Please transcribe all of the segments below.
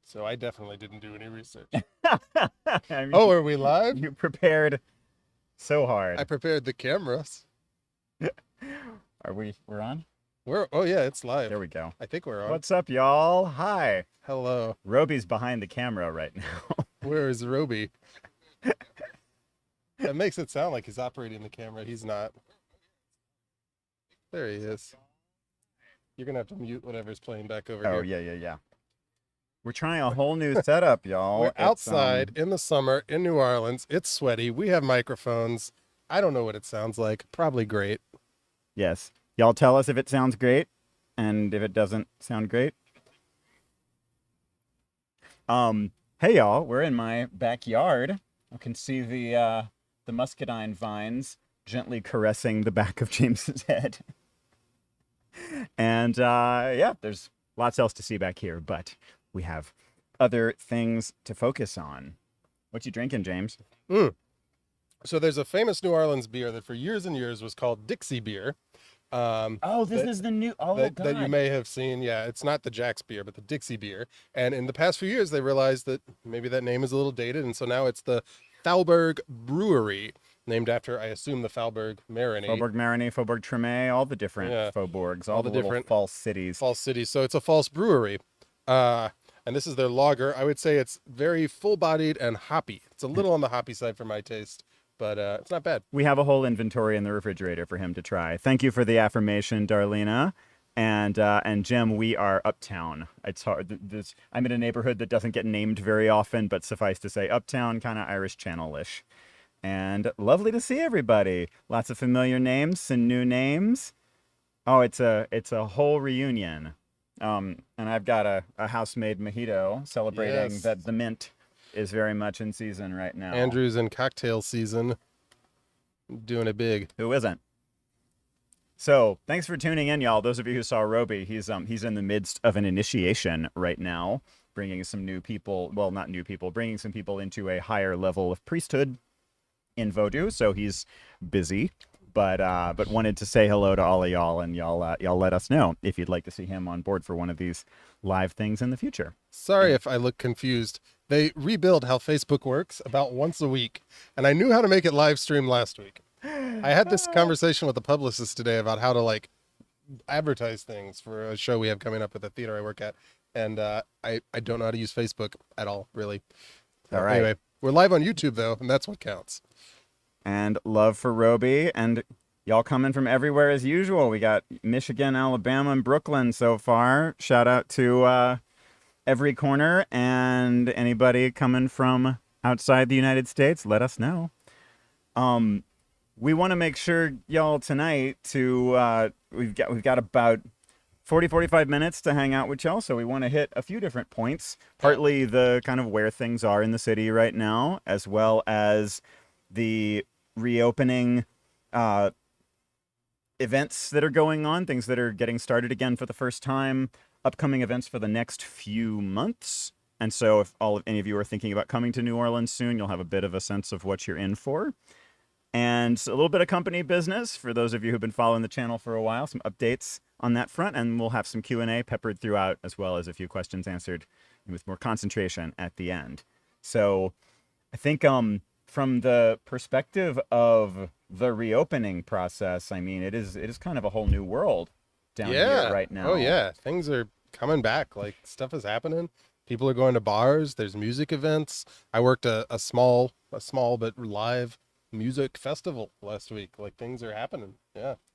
So I definitely didn't do any research. I mean, Oh, are we live? you prepared so I hard. prepared the cameras. We're on? Oh yeah, it's live. There we go. I think we're on. What's up, y'all? Hi. Hello. Roby's behind the camera right now. Where is Roby? That makes it sound like he's operating the camera. He's not. There he is. You're gonna have to mute whatever's playing back over Oh, here. yeah. We're trying a whole new setup, y'all. We're It's, outside in the summer in New Orleans. It's sweaty. We have microphones. I don't know what it sounds like. Probably great. Yes. Y'all tell us if it sounds great and if it doesn't sound great. Hey y'all, we're in my backyard. You can see the muscadine vines gently caressing the back of James's head. And yeah, there's lots else to see back here, but we have other things to focus on. What you drinking, James? So there's a famous New Orleans beer that for years and years was called Dixie Beer. Oh, this is the new. Oh, that God. you may have seen. Yeah, it's not the Jack's beer, but the Dixie Beer. And in the past few years, they realized that maybe that name is a little dated, and so now it's the Thalberg Brewery, named after, I assume, the Thalberg Marinade. Faubourg Marinade, Faubourg Treme, all the different faubourgs, all the the little different false cities. False cities. So it's a false brewery. And this is their lager. I would say it's very full-bodied and hoppy. It's a little on the hoppy side for my taste, but it's not bad. We have a whole inventory in the refrigerator for him to try. Thank you for the affirmation, Darlena. And Jim, we are uptown. It's hard. I'm in a neighborhood that doesn't get named very often, but suffice to say, uptown, kind of Irish Channel-ish. And lovely to see everybody. Lots of familiar names, some new names. Oh, it's a whole reunion. And I've got a house-made mojito celebrating that the mint is very much in season right now. Andrew's in cocktail season, doing it big. Who isn't? So thanks for tuning in, y'all. Those of you who saw Roby, he's in the midst of an initiation right now, bringing some new people. Well, not new people, bringing some people into a higher level of priesthood in Vodou. So he's busy. But wanted to say hello to all of y'all, and y'all let us know if you'd like to see him on board for one of these live things in the future. Sorry if I look confused. They rebuild how Facebook works about once a week, and I knew how to make it live stream last week. I had this conversation with the publicist today about how to advertise things for a show we have coming up at the theater I work at, and I don't know how to use Facebook at all, really. All right. Anyway, we're live on YouTube though, and that's what counts. And love for Roby, and y'all coming from everywhere as usual. We got Michigan, Alabama, and Brooklyn so far. Shout out to every corner, and anybody coming from outside the United States, let us know. We want to make sure y'all tonight we've got about 45 minutes to hang out with y'all, so we want to hit a few different points. Partly the kind of where things are in the city right now, as well as the reopening events that are going on, things that are getting started again for the first time, upcoming events for the next few months. And so if any of you are thinking about coming to New Orleans soon, you'll have a bit of a sense of what you're in for. And a little bit of company business for those of you who've been following the channel for a while, some updates on that front, and we'll have some Q&A peppered throughout, as well as a few questions answered with more concentration at the end. So I think from the perspective of the reopening process, I mean, it is kind of a whole new world down here right now. Oh yeah, things are coming back. Like, stuff is happening. People are going to bars. There's music events. I worked a small but live music festival last week. Like, things are happening.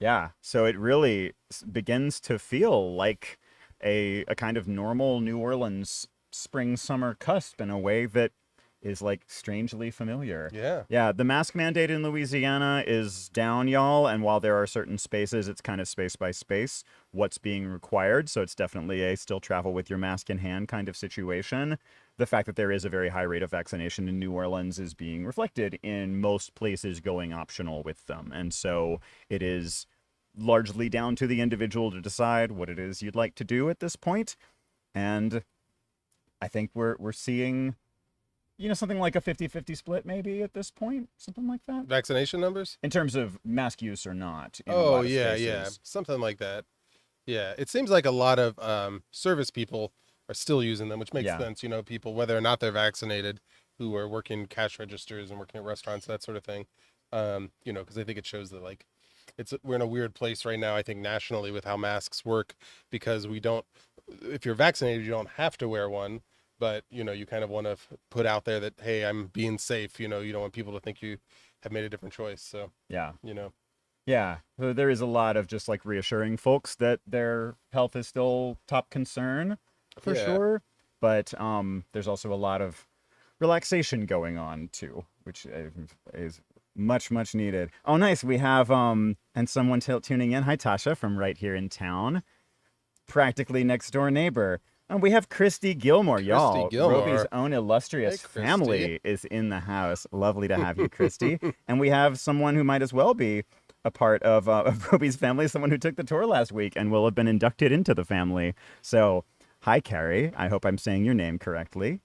Yeah. So it really begins to feel like a kind of normal New Orleans spring summer cusp in a way that is like strangely familiar. Yeah, the mask mandate in Louisiana is down, y'all, and while there are certain spaces, it's kind of space by space what's being required, so it's definitely a still travel with your mask in hand kind of situation. The fact that there is a very high rate of vaccination in New Orleans is being reflected in most places going optional with them, and so it is largely down to the individual to decide what it is you'd like to do at this point. And I think we're seeing, something like a 50-50 split maybe at this point, something like that. Vaccination numbers? In terms of mask use or not. Oh, yeah. Something like that. Yeah, it seems like a lot of service people are still using them, which makes sense. People, whether or not they're vaccinated, who are working cash registers and working at restaurants, that sort of thing. Because I think it shows that like we're in a weird place right now, I think nationally, with how masks work, because if you're vaccinated, you don't have to wear one, but you kind of want to put out there that, hey, I'm being safe. You don't want people to think you have made a different choice. So yeah. So there is a lot of just like reassuring folks that their health is still top concern for sure. But there's also a lot of relaxation going on too, which is much, much needed. Oh, nice. We have and someone tuning in. Hi, Tasha, from right here in town, practically next door neighbor. And we have Christy Gilmore, y'all. Roby's own illustrious family is in the house. Lovely to have you, Christy. And we have someone who might as well be a part of Roby's family, someone who took the tour last week and will have been inducted into the family. So, hi, Carrie. I hope I'm saying your name correctly.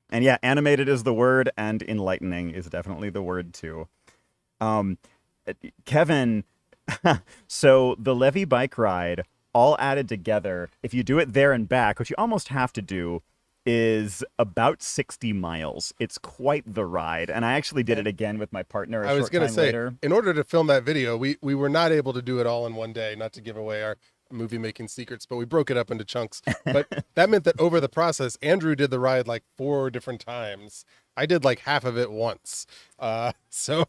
And yeah, animated is the word, and enlightening is definitely the word too. Kevin, so the Levy bike ride, all added together, if you do it there and back, which you almost have to do, is about 60 miles. It's quite the ride. And I actually did it again with my partner a short time later. In order to film that video, we were not able to do it all in one day, not to give away our movie making secrets, but we broke it up into chunks. But that meant that over the process, Andrew did the ride like 4 different times. I did like half of it once. So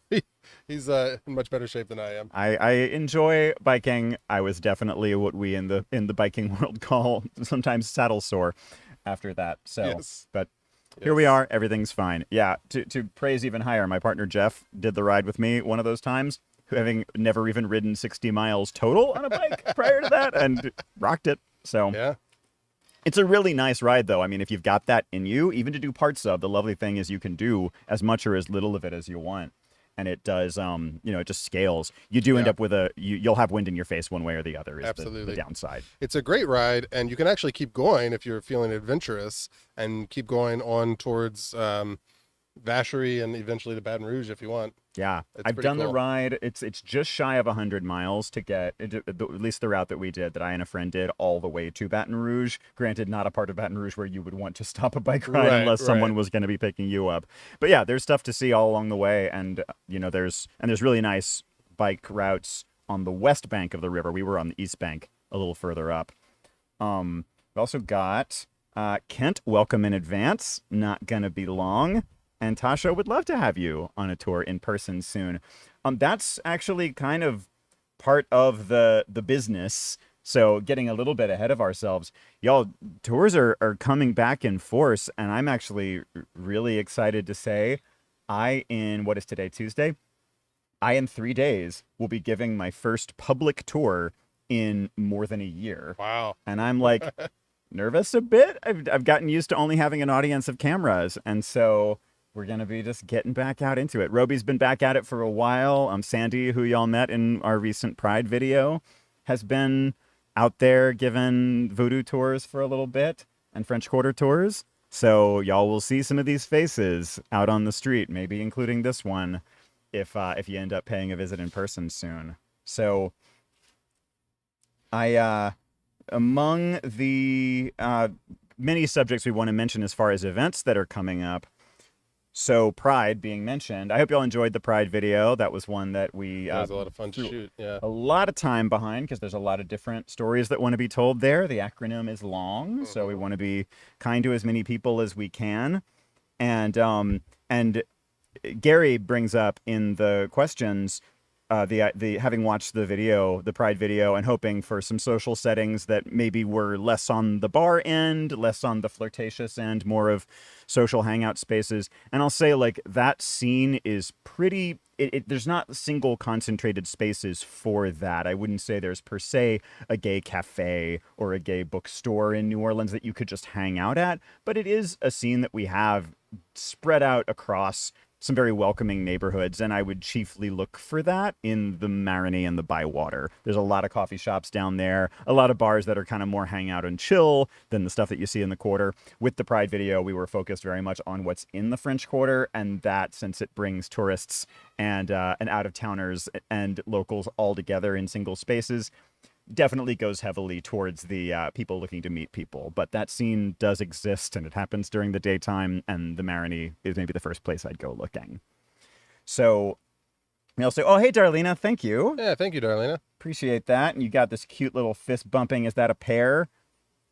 he's in much better shape than I am. I enjoy biking. I was definitely what we in the biking world call sometimes saddle sore after that. So, but here we are. Everything's fine. Yeah. To praise even higher, my partner Jeff did the ride with me one of those times, having never even ridden 60 miles total on a bike prior to that, and rocked it. So yeah. It's a really nice ride, though. I mean, if you've got that in you, even to do parts of, the lovely thing is you can do as much or as little of it as you want. And it does, it just scales. You do end up with you'll have wind in your face one way or the other is Absolutely. The downside. It's a great ride, and you can actually keep going if you're feeling adventurous and keep going on towards Vacherie and eventually to Baton Rouge if you want. Yeah, I've done the ride. It's just shy of 100 miles to get, at least the route that we did, that I and a friend did, all the way to Baton Rouge. Granted, not a part of Baton Rouge where you would want to stop a bike ride unless someone was going to be picking you up. But yeah, there's stuff to see all along the way, and there's really nice bike routes on the west bank of the river. We were on the east bank, a little further up. We've also got Kent. Welcome in advance. Not gonna be long. And Tasha, would love to have you on a tour in person soon. That's actually kind of part of the business. So getting a little bit ahead of ourselves. Y'all, tours are coming back in force. And I'm actually really excited to say what is today, Tuesday? In 3 days will be giving my first public tour in more than a year. Wow. And I'm like nervous a bit. I've gotten used to only having an audience of cameras. And so we're going to be just getting back out into it. Roby's been back at it for a while. Sandy, who y'all met in our recent Pride video, has been out there giving voodoo tours for a little bit and French Quarter tours. So y'all will see some of these faces out on the street, maybe including this one, if you end up paying a visit in person soon. So among the many subjects we want to mention as far as events that are coming up, so Pride being mentioned, I hope y'all enjoyed the Pride video. That was one that we that was a lot of fun to shoot. Yeah, a lot of time behind because there's a lot of different stories that want to be told there. The acronym is long, so we want to be kind to as many people as we can. And Gary brings up in the questions the having watched the video, the Pride video, and hoping for some social settings that maybe were less on the bar end, less on the flirtatious end, more of social hangout spaces. And I'll say, like, that scene is pretty... there's not single concentrated spaces for that. I wouldn't say there's per se a gay cafe or a gay bookstore in New Orleans that you could just hang out at, but it is a scene that we have spread out across some very welcoming neighborhoods, and I would chiefly look for that in the Marigny and the Bywater. There's a lot of coffee shops down there, a lot of bars that are kind of more hangout and chill than the stuff that you see in the Quarter. With the Pride video, we were focused very much on what's in the French Quarter, and that, since it brings tourists and out-of-towners and locals all together in single spaces, definitely goes heavily towards the people looking to meet people. But that scene does exist, and it happens during the daytime, and the Marigny is maybe the first place I'd go looking. So I'll say, oh, hey, Darlena, thank you. Yeah, thank you, Darlena. Appreciate that. And you got this cute little fist bumping. Is that a pear?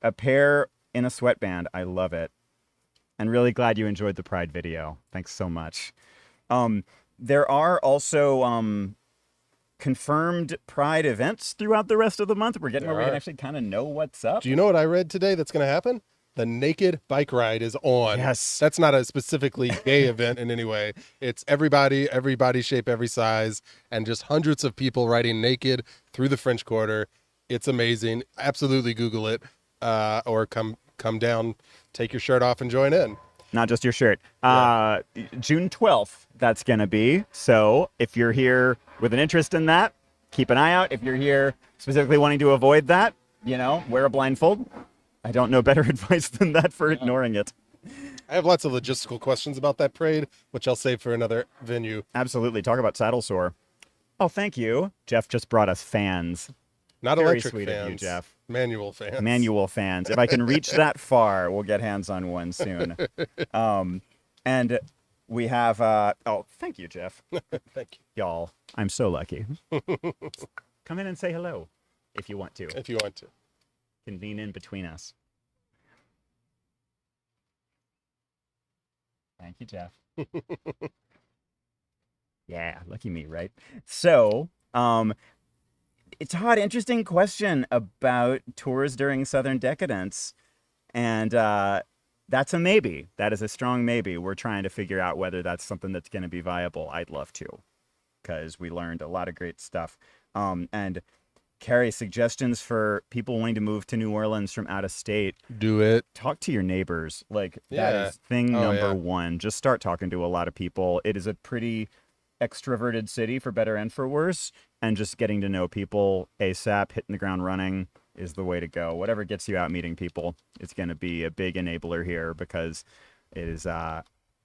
A pear in a sweatband. I love it. And really glad you enjoyed the Pride video. Thanks so much. There are also confirmed Pride events throughout the rest of the month. We're getting where we can actually kind of know what's up. Do you know what I read today that's going to happen? The naked bike ride is on. Yes. That's not a specifically gay event in any way. It's everybody shape, every size, and just hundreds of people riding naked through the French Quarter. It's amazing. Absolutely Google it, or come down, take your shirt off and join in. Not just your shirt. June 12th, that's going to be. So if you're here with an interest in that, keep an eye out. If you're here specifically wanting to avoid that, wear a blindfold. I don't know better advice than that for ignoring it. I have lots of logistical questions about that parade, which I'll save for another venue. Absolutely. Talk about saddle sore. Oh, thank you. Jeff just brought us fans. Not Very electric sweet fans. of you, Jeff. Manual fans. Manual fans. If I can reach that far, we'll get hands on one soon. And we have, thank you, Jeff. Thank you. Y'all, I'm so lucky. Come in and say hello if you want to. If you want to. Can lean in between us. Thank you, Jeff. Yeah, lucky me, right? So, it's a hot, interesting question about tours during Southern Decadence. And that's a maybe. That is a strong maybe. We're trying to figure out whether that's something that's going to be viable. I'd love to, because we learned a lot of great stuff. And Carrie, suggestions for people wanting to move to New Orleans from out of state. Do it. Talk to your neighbors. That is thing number one. Just start talking to a lot of people. It is a pretty extroverted city, for better and for worse. And just getting to know people ASAP, hitting the ground running, is the way to go. Whatever gets you out meeting people, it's going to be a big enabler here, because it is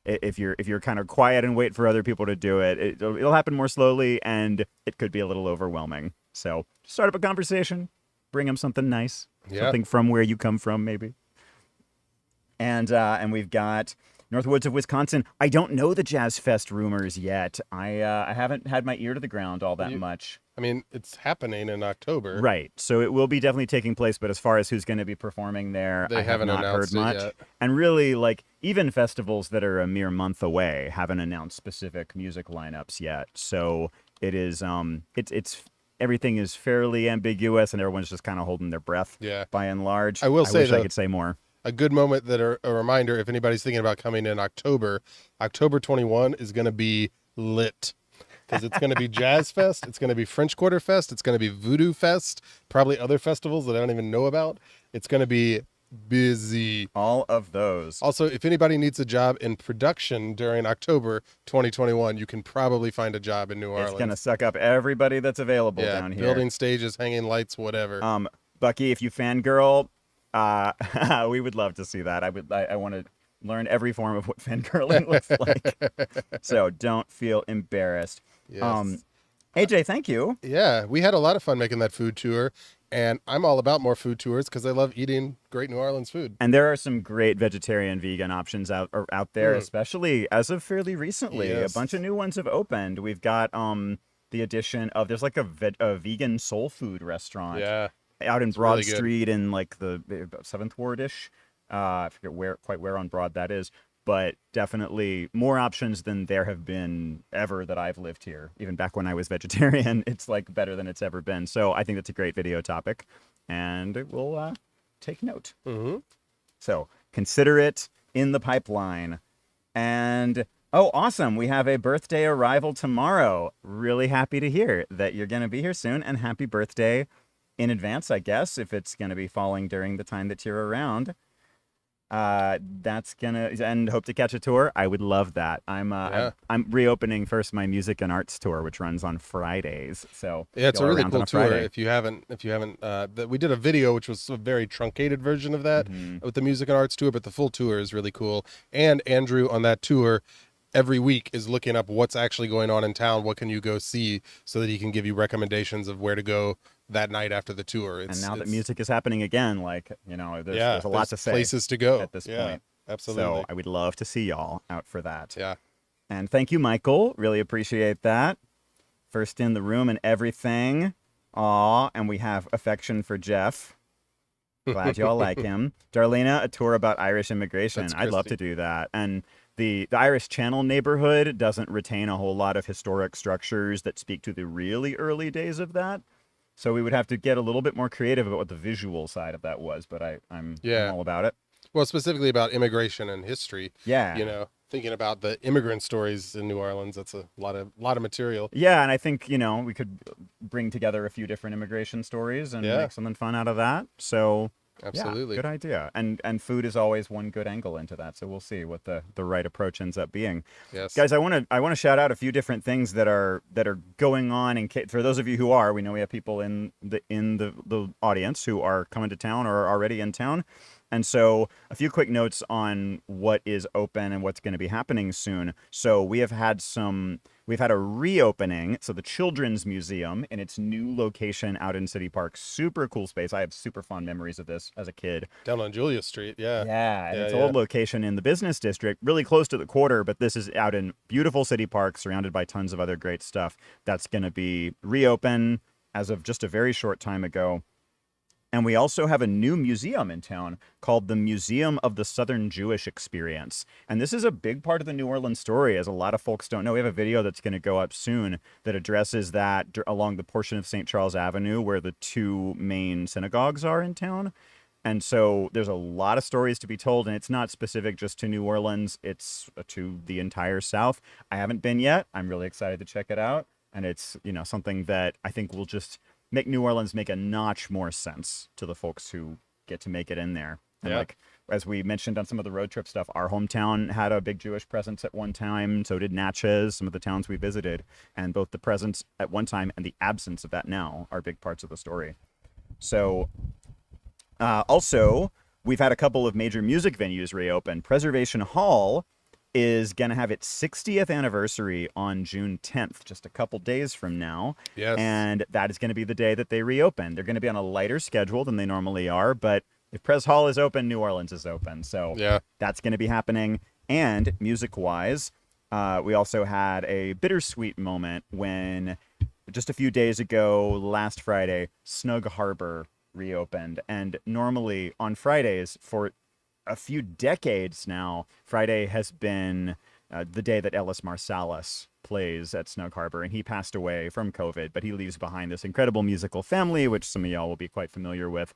if you're kind of quiet and wait for other people to do it, it'll happen more slowly, and it could be a little overwhelming. So start up a conversation, bring them something nice, something from where you come from, maybe. And we've got Northwoods of Wisconsin. I don't know the Jazz Fest rumors yet. I haven't had my ear to the ground all that much. I mean, it's happening in October. Right. So it will be definitely taking place, but as far as who's going to be performing there, I haven't heard much. Yet. And really, even festivals that are a mere month away haven't announced specific music lineups yet. So it is it's everything is fairly ambiguous, and everyone's just kind of holding their breath by and large. I wish I could say more. A good moment a reminder, if anybody's thinking about coming in October 21 is going to be lit. Because it's going to be Jazz Fest, it's going to be French Quarter Fest, it's going to be Voodoo Fest, probably other festivals that I don't even know about. It's going to be busy. All of those. Also, if anybody needs a job in production during October 2021, you can probably find a job in New Orleans. It's going to suck up everybody that's available down here. Building stages, hanging lights, whatever. Bucky, if you fangirl, we would love to see that. I want to learn every form of what fangirling looks like. So don't feel embarrassed. Yes. AJ, thank you. Yeah, we had a lot of fun making that food tour, and I'm all about more food tours because I love eating great New Orleans food. And there are some great vegetarian, vegan options out there, especially as of fairly recently. Yes. A bunch of new ones have opened. We've got the addition of, there's a vegan soul food restaurant out in Broad Street in the 7th Ward-ish. I forget quite where on Broad that is. But definitely more options than there have been ever that I've lived here. Even back when I was vegetarian, it's better than it's ever been. So I think that's a great video topic, and we'll take note. Mm-hmm. So consider it in the pipeline. And awesome. We have a birthday arrival tomorrow. Really happy to hear that you're going to be here soon, and happy birthday in advance, I guess, if it's going to be falling during the time that you're around. That's and hope to catch a tour. I would love that. I'm reopening first my music and arts tour, which runs on Fridays. So it's a really cool tour. If you haven't, we did a video which was a very truncated version of that with the music and arts tour, but the full tour is really cool. And Andrew on that tour every week is looking up what's actually going on in town. What can you go see, so that he can give you recommendations of where to go that night after the tour. And now that music is happening again, like, there's a lot to say. Places to go at this point. Absolutely. So I would love to see y'all out for that. Yeah. And thank you, Michael. Really appreciate that. First in the room and everything. Aw, and we have affection for Jeff. Glad y'all like him. Darlena, a tour about Irish immigration. I'd love to do that. And the Irish Channel neighborhood doesn't retain a whole lot of historic structures that speak to the really early days of that. So we would have to get a little bit more creative about what the visual side of that was, but I'm all about it. Well, specifically about immigration and history. Yeah. Thinking about the immigrant stories in New Orleans, that's a lot of material. Yeah, and I think, we could bring together a few different immigration stories and make something fun out of that. So, absolutely. Yeah, good idea. And food is always one good angle into that. So we'll see what the right approach ends up being. Yes. Guys, I want to shout out a few different things that are going on, and for those of you who are, we know we have people in the audience who are coming to town or are already in town. And so a few quick notes on what is open and what's going to be happening soon. So we've had a reopening. So the Children's Museum in its new location out in City Park, super cool space. I have super fond memories of this as a kid. Down on Julia Street. Yeah. Yeah. And it's old location in the business district, really close to the quarter, but this is out in beautiful City Park, surrounded by tons of other great stuff. That's going to be reopened as of just a very short time ago. And we also have a new museum in town called the Museum of the Southern Jewish Experience. And this is a big part of the New Orleans story, as a lot of folks don't know. We have a video that's going to go up soon that addresses that along the portion of St. Charles Avenue where the two main synagogues are in town. And so there's a lot of stories to be told, and it's not specific just to New Orleans. It's to the entire South. I haven't been yet. I'm really excited to check it out. And it's, something that I think will just make New Orleans make a notch more sense to the folks who get to make it in there. And like, as we mentioned on some of the road trip stuff, our hometown had a big Jewish presence at one time. So did Natchez, some of the towns we visited. And both the presence at one time and the absence of that now are big parts of the story. So also, we've had a couple of major music venues reopen. Preservation Hall is going to have its 60th anniversary on June 10th, just a couple days from now. Yes. And that is going to be the day that they reopen. They're going to be on a lighter schedule than they normally are, but if Pres Hall is open, New Orleans is open. So that's going to be happening. And music-wise, we also had a bittersweet moment when just a few days ago, last Friday, Snug Harbor reopened. And normally on Fridays, for a few decades now, Friday has been the day that Ellis Marsalis plays at Snug Harbor, and he passed away from COVID, but he leaves behind this incredible musical family, which some of y'all will be quite familiar with.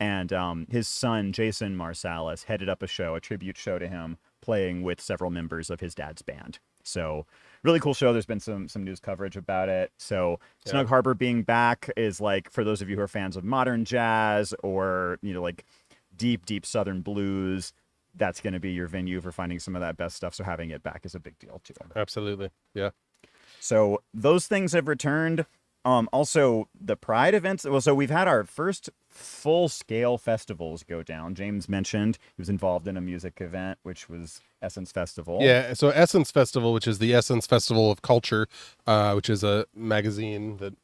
And his son, Jason Marsalis, headed up a tribute show to him, playing with several members of his dad's band. So really cool show. There's been some news coverage about it. So Snug Harbor being back is like, for those of you who are fans of modern jazz or, like deep Southern blues, that's going to be your venue for finding some of that best stuff. So having it back is a big deal too. Absolutely. Yeah. So those things have returned. Also the Pride events. Well, so we've had our first full scale festivals go down. James mentioned he was involved in a music event, which was Essence Festival. Yeah. So Essence Festival, which is the Essence Festival of Culture, which is a magazine that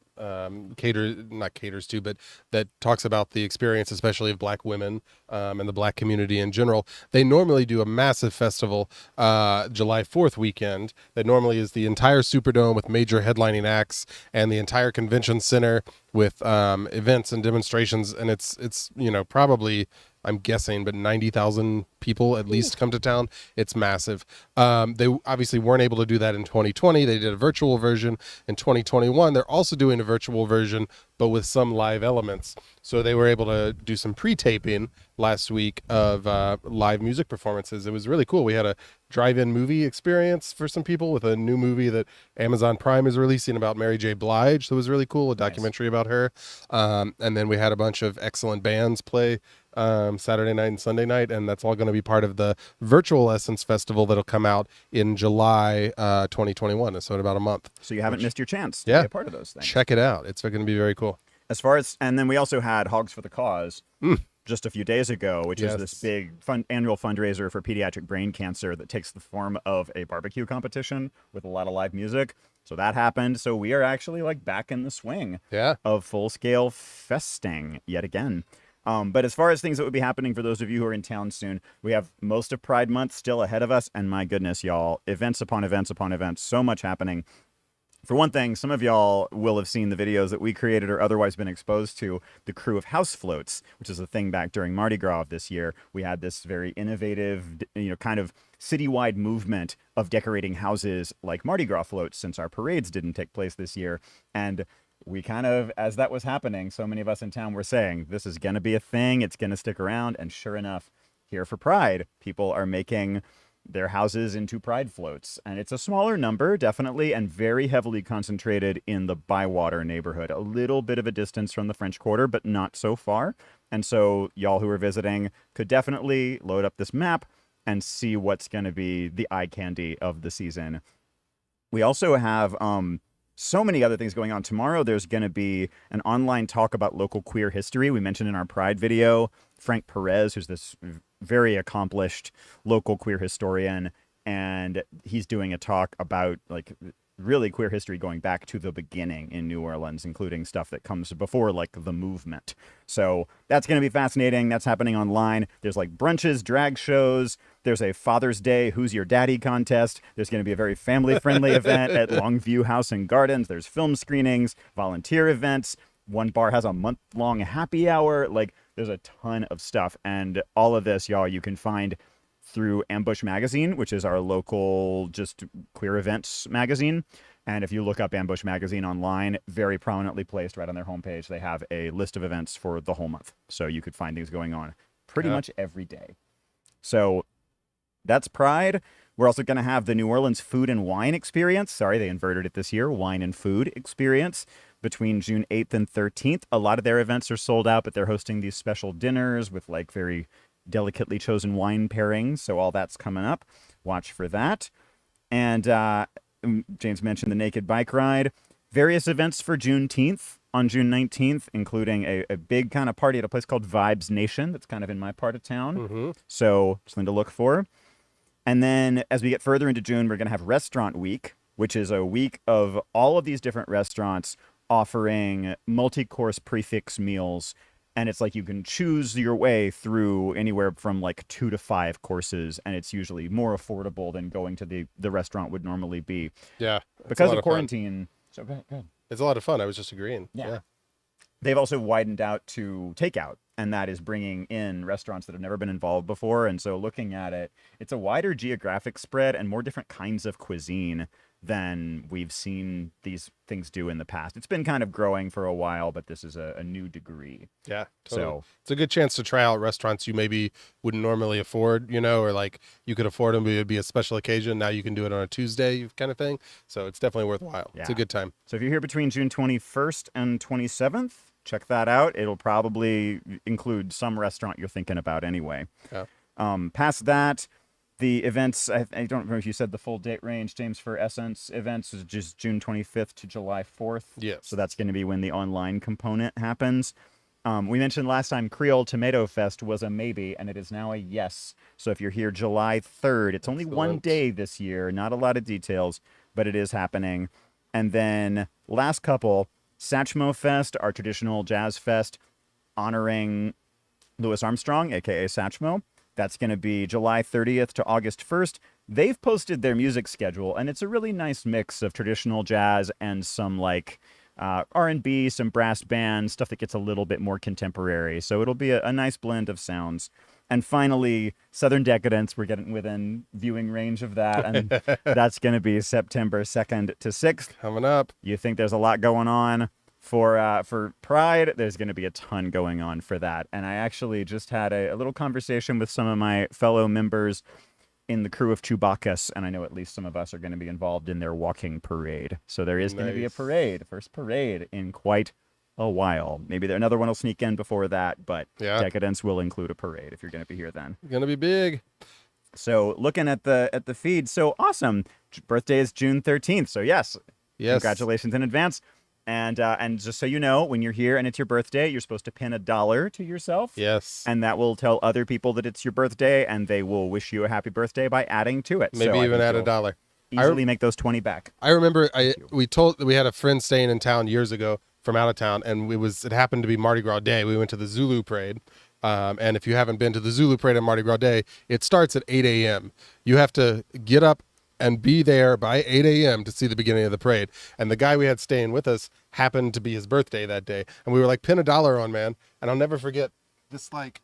caters to, but that talks about the experience, especially of Black women and the Black community in general. They normally do a massive festival July 4th weekend that normally is the entire Superdome with major headlining acts and the entire convention center with events and demonstrations. And it's probably, I'm guessing, but 90,000 people at least come to town. It's massive. They obviously weren't able to do that in 2020. They did a virtual version in 2021. They're also doing a virtual version, but with some live elements. So they were able to do some pre-taping last week of live music performances. It was really cool. We had a drive-in movie experience for some people with a new movie that Amazon Prime is releasing about Mary J. Blige. That was really cool, a documentary about her. And then we had a bunch of excellent bands play Saturday night and Sunday night, and that's all going to be part of the virtual Essence Festival that'll come out in July 2021, so in about a month. So you haven't missed your chance to be a part of those things. Check it out. It's going to be very cool. And then we also had Hogs for the Cause just a few days ago, which is this big annual fundraiser for pediatric brain cancer that takes the form of a barbecue competition with a lot of live music. So that happened. So we are actually like back in the swing of full-scale festing yet again. But as far as things that would be happening for those of you who are in town soon, we have most of Pride Month still ahead of us. And my goodness, y'all, events upon events upon events, so much happening. For one thing, some of y'all will have seen the videos that we created or otherwise been exposed to, the crew of house floats, which is a thing back during Mardi Gras of this year. We had this very innovative, kind of citywide movement of decorating houses like Mardi Gras floats, since our parades didn't take place this year. And we kind of, as that was happening, so many of us in town were saying, this is going to be a thing, it's going to stick around. And sure enough, here for Pride, people are making their houses into pride floats, and it's a smaller number, definitely, and very heavily concentrated in the Bywater neighborhood. A little bit of a distance from the French Quarter, but not so far. And so y'all who are visiting could definitely load up this map and see what's going to be the eye candy of the season. We also have so many other things going on. Tomorrow there's going to be an online talk about local queer history. We mentioned in our Pride video Frank Perez, who's this very accomplished local queer historian, and he's doing a talk about like really queer history going back to the beginning in New Orleans, including stuff that comes before like the movement. So that's going to be fascinating. That's happening online. There's like brunches, drag shows. There's a Father's Day Who's Your Daddy contest. There's going to be a very family-friendly event at Longview House and Gardens. There's film screenings, volunteer events. One bar has a month-long happy hour. Like, there's a ton of stuff. And all of this, y'all, you can find through Ambush Magazine, which is our local just queer events magazine. And if you look up Ambush Magazine online, very prominently placed right on their homepage, they have a list of events for the whole month. So you could find things going on pretty much every day. So that's Pride. We're also going to have the New Orleans Food and Wine Experience. Sorry, they inverted it this year. Wine and Food Experience between June 8th and 13th. A lot of their events are sold out, but they're hosting these special dinners with like very delicately chosen wine pairings. So all that's coming up. Watch for that. And James mentioned the Naked Bike Ride. Various events for Juneteenth on June 19th, including a big kind of party at a place called Vibes Nation. That's kind of in my part of town. Mm-hmm. So something to look for. And then as we get further into June, we're going to have Restaurant Week, which is a week of all of these different restaurants offering multi-course prefix meals. And it's like you can choose your way through anywhere from like 2 to 5 courses. And it's usually more affordable than going to the restaurant would normally be. Yeah. Because of quarantine. So go ahead. It's a lot of fun. I was just agreeing. Yeah. They've also widened out to takeout. And that is bringing in restaurants that have never been involved before. And so looking at it, it's a wider geographic spread and more different kinds of cuisine than we've seen these things do in the past. It's been kind of growing for a while, but this is a new degree. Yeah, totally. So it's a good chance to try out restaurants you maybe wouldn't normally afford, or like you could afford them, but it'd be a special occasion. Now you can do it on a Tuesday kind of thing. So it's definitely worthwhile. Yeah. It's a good time. So if you're here between June 21st and 27th, check that out. It'll probably include some restaurant you're thinking about anyway. Yeah. Past that, the events, I don't remember if you said the full date range, James, for Essence events is just June 25th to July 4th. Yes. So that's going to be when the online component happens. We mentioned last time Creole Tomato Fest was a maybe, and it is now a yes. So if you're here July 3rd, it's only one day this year, not a lot of details, but it is happening. And then last couple, Satchmo Fest, our traditional jazz fest, honoring Louis Armstrong, a.k.a. Satchmo. That's going to be July 30th to August 1st. They've posted their music schedule, and it's a really nice mix of traditional jazz and some like R&B, some brass bands, stuff that gets a little bit more contemporary. So it'll be a nice blend of sounds. And finally, Southern Decadence, we're getting within viewing range of that, and that's going to be September 2nd to 6th. Coming up. You think there's a lot going on for Pride? There's going to be a ton going on for that. And I actually just had a little conversation with some of my fellow members in the crew of Chewbacca's, and I know at least some of us are going to be involved in their walking parade. So there is going to be a parade, first parade in quite a while. Maybe another one will sneak in before that, but Decadence will include a parade if you're going to be here then. Going to be big. So looking at the feed, so awesome. Birthday is June 13th. So yes. Congratulations in advance. And just so you know, when you're here and it's your birthday, you're supposed to pin $1 to yourself. Yes. And that will tell other people that it's your birthday, and they will wish you a happy birthday by adding to it. Maybe even add $1. easily make those 20 back. I remember we had a friend staying in town years ago from out of town, and it happened to be Mardi Gras Day. We went to the Zulu parade. And if you haven't been to the Zulu parade on Mardi Gras Day, it starts at 8 a.m. You have to get up and be there by 8 a.m. to see the beginning of the parade. And the guy we had staying with us happened to be his birthday that day. And we were like, pin $1 on, man. And I'll never forget this, like,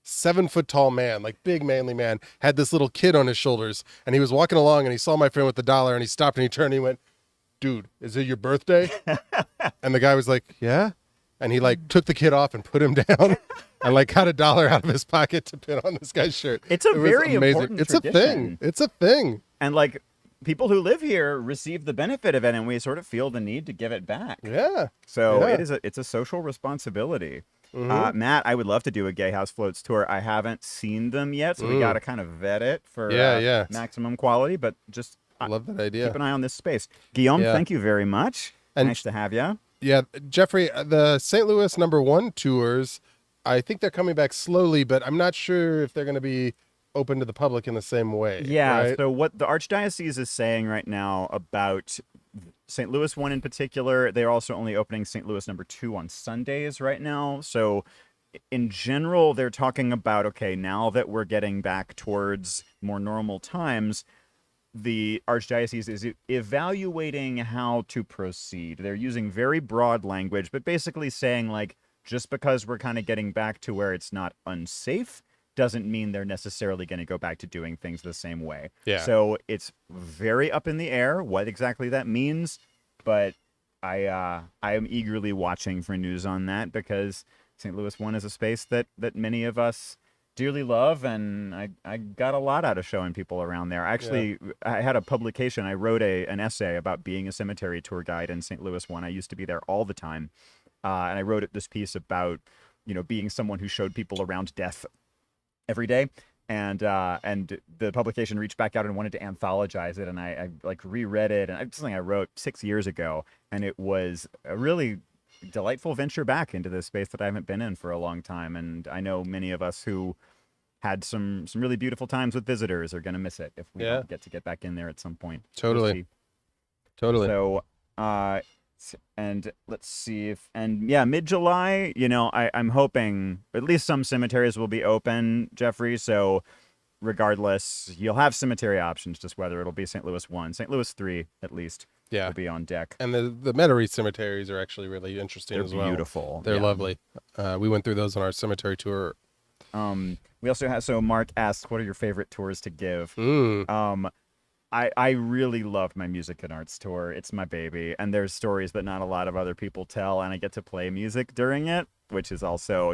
7-foot tall man, like big manly man, had this little kid on his shoulders. And he was walking along and he saw my friend with the $1 and he stopped and he turned and he went, dude, is it your birthday? And the guy was like, yeah. And he like took the kid off and put him down and like got $1 out of his pocket to pin on this guy's shirt. It's very important It's tradition. a thing. It's a thing. And like people who live here receive the benefit of it, and we sort of feel the need to give it back. Yeah. So it's a social responsibility. Mm-hmm. Matt, I would love to do a Gay House Floats tour. I haven't seen them yet, so we got to kind of vet it for maximum quality. But just I love that idea. Keep an eye on this space. Guillaume, thank you very much. And nice to have you. Yeah, Jeffrey, the St. Louis #1 tours, I think they're coming back slowly, but I'm not sure if they're going to be open to the public in the same way. Yeah, right? So what the Archdiocese is saying right now about St. Louis 1 in particular, they're also only opening St. Louis #2 on Sundays right now. So in general, they're talking about, okay, now that we're getting back towards more normal times, the Archdiocese is evaluating how to proceed. They're using very broad language, but basically saying, like, just because we're kind of getting back to where it's not unsafe doesn't mean they're necessarily going to go back to doing things the same way. Yeah. So it's very up in the air what exactly that means, but I am eagerly watching for news on that because St. Louis 1 is a space that many of us dearly love, and I got a lot out of showing people around there. Actually, I had a publication. I wrote an essay about being a cemetery tour guide in St. Louis 1. I used to be there all the time, and I wrote this piece about, being someone who showed people around death every day. And the publication reached back out and wanted to anthologize it, and I like reread it, and it's something I wrote 6 years ago, and it was a really delightful venture back into this space that I haven't been in for a long time. And I know many of us who had some really beautiful times with visitors are going to miss it if we don't get back in there at some point. Totally. So, and let's see mid-July, I'm hoping at least some cemeteries will be open, Jeffrey. So regardless, you'll have cemetery options, just whether it'll be St. Louis 1, St. Louis 3, at least. will be on deck. And the Metairie cemeteries are actually really interesting as well. They're beautiful. They're lovely. We went through those on our cemetery tour. We also have, so Mark asks, what are your favorite tours to give? I really loved my music and arts tour. It's my baby. And there's stories that not a lot of other people tell, and I get to play music during it, which is also,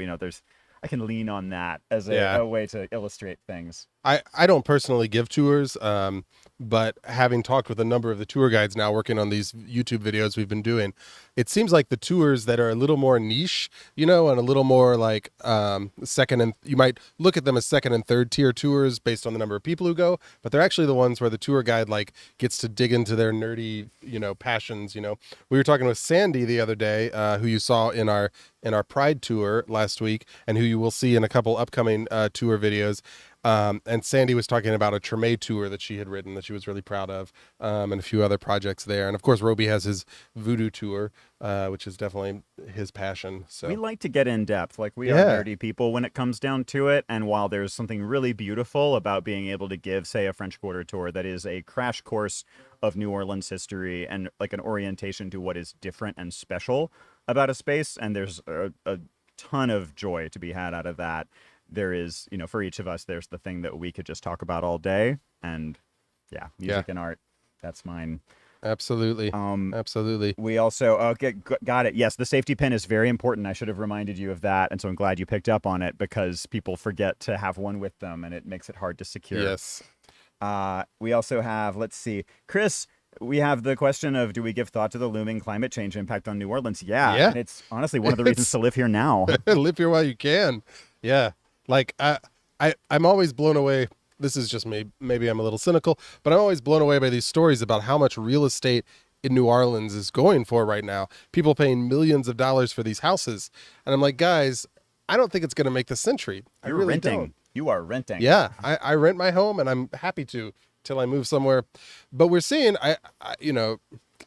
I can lean on that as a way to illustrate things. I don't personally give tours, but having talked with a number of the tour guides now working on these YouTube videos we've been doing, it seems like the tours that are a little more niche, and a little more like second and you might look at them as second and third tier tours based on the number of people who go, but they're actually the ones where the tour guide like gets to dig into their nerdy, passions. We were talking with Sandy the other day, who you saw in our Pride tour last week, and who you will see in a couple upcoming tour videos. And Sandy was talking about a Treme tour that she had written that she was really proud of, and a few other projects there. And of course, Roby has his voodoo tour, which is definitely his passion. So we like to get in depth, like we are nerdy people when it comes down to it. And while there's something really beautiful about being able to give, say, a French Quarter tour that is a crash course of New Orleans history and like an orientation to what is different and special about a space, and there's a ton of joy to be had out of that. There is, for each of us, there's the thing that we could just talk about all day. And music and art, that's mine. Absolutely. Absolutely. We also, got it. Yes, the safety pin is very important. I should have reminded you of that. And so I'm glad you picked up on it because people forget to have one with them and it makes it hard to secure. Yes. We also have, let's see, Chris, we have the question of, do we give thought to the looming climate change impact on New Orleans? Yeah. And it's honestly one of the reasons to live here now. Live here while you can. Yeah. Like I'm always blown away. This is just me. Maybe I'm a little cynical, but I'm always blown away by these stories about how much real estate in New Orleans is going for right now. People paying millions of dollars for these houses. And I'm like, guys, I don't think it's going to make the century. I really don't. You are renting. Yeah. I rent my home and I'm happy to. till I move somewhere. But we're seeing, you know,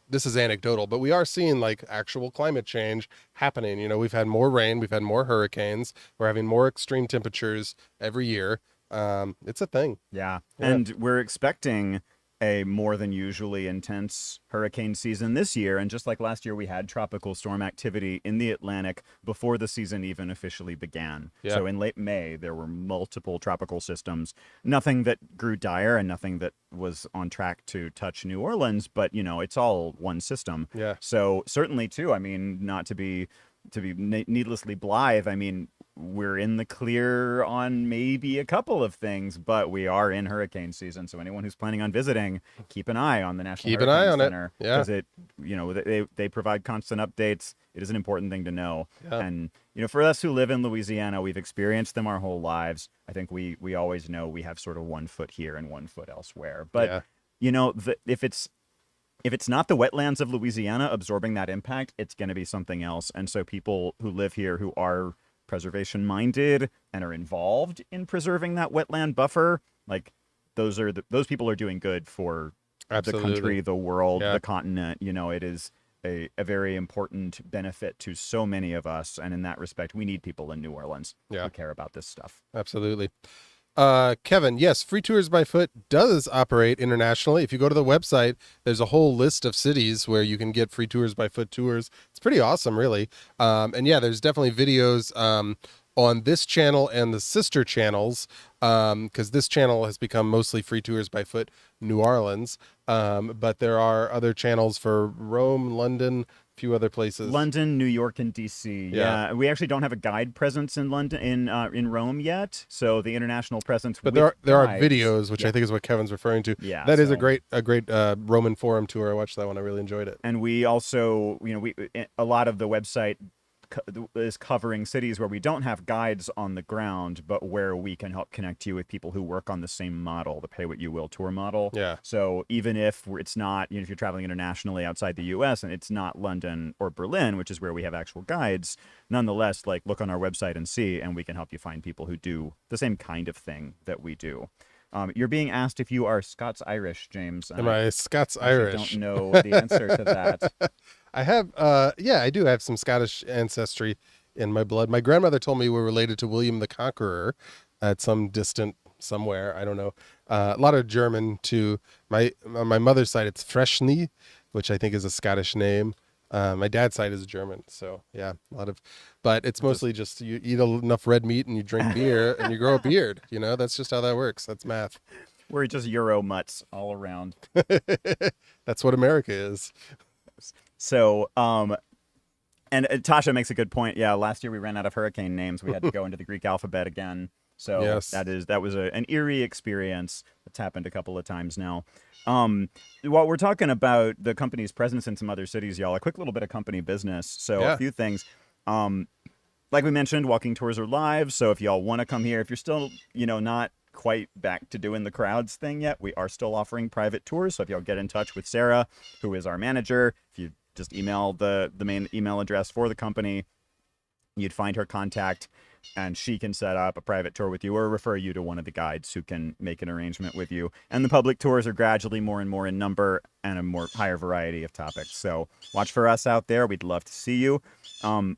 this is anecdotal, but we are seeing like actual climate change happening. You know, we've had more rain, we've had more hurricanes, we're having more extreme temperatures every year. It's a thing. Yeah. And we're expecting a more than usually intense hurricane season this year. And just like last year, we had tropical storm activity in the Atlantic before the season even officially began. Yeah. So in late May, there were multiple tropical systems, nothing that grew dire and nothing that was on track to touch New Orleans, but you know, it's all one system. Yeah. So certainly too, I mean, not to be needlessly blithe, I mean, we're in the clear on maybe a couple of things, but we are in hurricane season. So anyone who's planning on visiting, keep an eye on the National Hurricane Center. Yeah. Because it, you know, they provide constant updates. It is an important thing to know. Yeah. And, you know, for us who live in Louisiana, we've experienced them our whole lives. I think we always know we have sort of 1 foot here and 1 foot elsewhere. But, you know, if it's not the wetlands of Louisiana absorbing that impact, it's going to be something else. And so people who live here who are preservation minded and are involved in preserving that wetland buffer, like those people are doing good for the country, the world, the continent. You know, it is a very important benefit to so many of us. And in that respect, we need people in New Orleans who care about this stuff. Absolutely. Kevin, yes, Free Tours by Foot does operate internationally. If you go to the website, there's a whole list of cities where you can get Free Tours by Foot tours. It's pretty awesome, really. And yeah, there's definitely videos on this channel and the sister channels, because this channel has become mostly Free Tours by Foot New Orleans. But there are other channels for Rome, London, few other places. London, New York, and DC. Yeah. We actually don't have a guide presence in London, in Rome yet. So the international presence. But there are videos, which I think is what Kevin's referring to. Yeah, that is a great Roman Forum tour. I watched that one. I really enjoyed it. And we also, you know, a lot of the website is covering cities where we don't have guides on the ground, but where we can help connect you with people who work on the same model, the pay what you will tour model. Yeah. So even if it's not, you know, if you're traveling internationally outside the U.S. and it's not London or Berlin, which is where we have actual guides, nonetheless, like look on our website and see, and we can help you find people who do the same kind of thing that we do. You're being asked if you are Scots-Irish, James. Am I Scots-Irish? I don't know the answer to that. I have, I do have some Scottish ancestry in my blood. My grandmother told me we're related to William the Conqueror at some distant somewhere. I don't know. A lot of German too. On my mother's side, it's Freshny, which I think is a Scottish name. My dad's side is German. So yeah, but it's mostly just you eat enough red meat and you drink beer and you grow a beard. You know, that's just how that works. That's math. We're just Euro mutts all around. That's what America is. So, and Tasha makes a good point. Yeah, last year we ran out of hurricane names. We had to go into the Greek alphabet again. So yes. that was an eerie experience. That's happened a couple of times now. While we're talking about the company's presence in some other cities, y'all, a quick little bit of company business. So a few things. Like we mentioned, walking tours are live. So if y'all want to come here, if you're still, you know, not quite back to doing the crowds thing yet, we are still offering private tours. So if y'all get in touch with Sarah, who is our manager, if you just email the main email address for the company, you'd find her contact, and she can set up a private tour with you or refer you to one of the guides who can make an arrangement with you. And the public tours are gradually more and more in number and a higher variety of topics. So watch for us out there. We'd love to see you.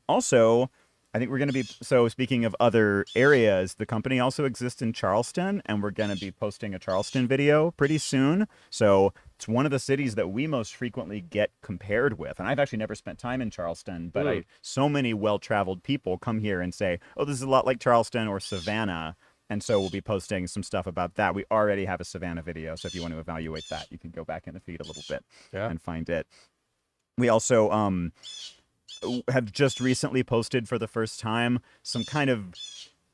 Also, I think we're going to be, so speaking of other areas, the company also exists in Charleston, and we're going to be posting a Charleston video pretty soon. So it's one of the cities that we most frequently get compared with. And I've actually never spent time in Charleston, but so many well-traveled people come here and say, oh, this is a lot like Charleston or Savannah. And so we'll be posting some stuff about that. We already have a Savannah video, so if you want to evaluate that, you can go back in the feed a little bit and find it. We also have just recently posted for the first time some kind of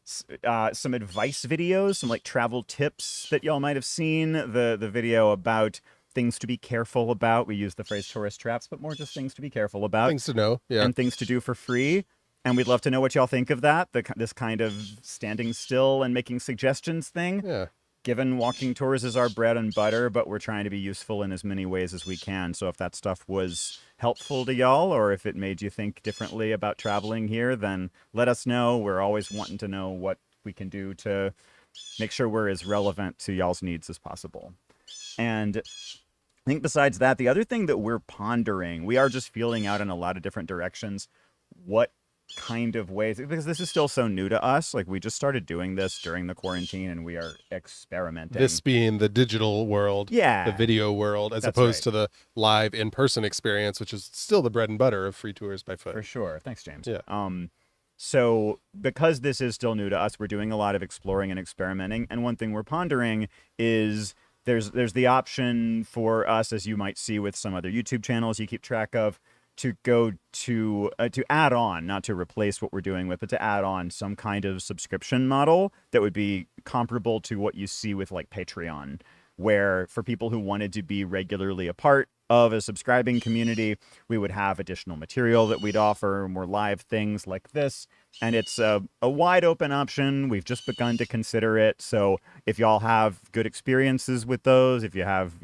some advice videos, some like travel tips that y'all might have seen. The video about things to be careful about. We use the phrase tourist traps, but more just things to be careful about. Things to know, and things to do for free. And we'd love to know what y'all think of that. This kind of standing still and making suggestions thing. Yeah. Given walking tours is our bread and butter, but we're trying to be useful in as many ways as we can. So if that stuff was helpful to y'all, or if it made you think differently about traveling here, then let us know. We're always wanting to know what we can do to make sure we're as relevant to y'all's needs as possible. And I think besides that, the other thing that we're pondering, we are just feeling out in a lot of different directions what kind of ways, because this is still so new to us. Like, we just started doing this during the quarantine and we are experimenting. This being the digital world, the video world, as opposed to the live in-person experience, which is still the bread and butter of free tours by foot. For sure. Thanks, James. Yeah. So because this is still new to us, we're doing a lot of exploring and experimenting. And one thing we're pondering is there's the option for us, as you might see with some other YouTube channels you keep track of, to go to add on, not to replace what we're doing with, but to add on some kind of subscription model that would be comparable to what you see with like Patreon, where for people who wanted to be regularly a part of a subscribing community, we would have additional material that we'd offer, more live things like this. And it's a wide open option. We've just begun to consider it. So if y'all have good experiences with those, if you have,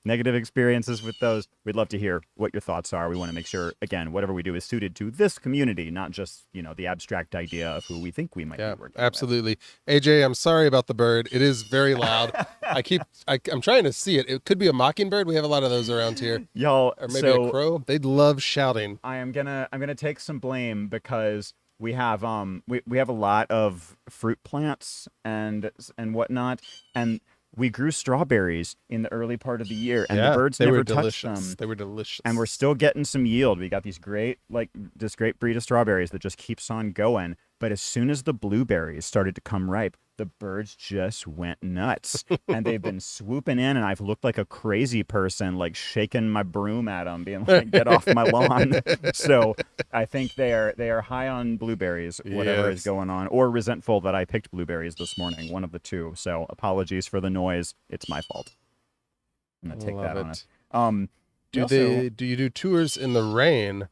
negative experiences with those, we'd love to hear what your thoughts are. We want to make sure, again, whatever we do is suited to this community, not just, the abstract idea of who we think we might be working absolutely. With. AJ, I'm sorry about the bird. It is very loud. I'm trying to see it. It could be a mockingbird. We have a lot of those around here. Y'all, or maybe a crow. They'd love shouting. I'm gonna take some blame because we have we have a lot of fruit plants and whatnot, and we grew strawberries in the early part of the year, and the birds never touched them. They were delicious. And we're still getting some yield. We got this great breed of strawberries that just keeps on going. But as soon as the blueberries started to come ripe, the birds just went nuts. And they've been swooping in, and I've looked like a crazy person, like shaking my broom at them, being like, get off my lawn. So I think they are high on blueberries, whatever is going on, or resentful that I picked blueberries this morning, one of the two. So apologies for the noise. It's my fault. I'm going to take that on it. Do you do tours in the rain?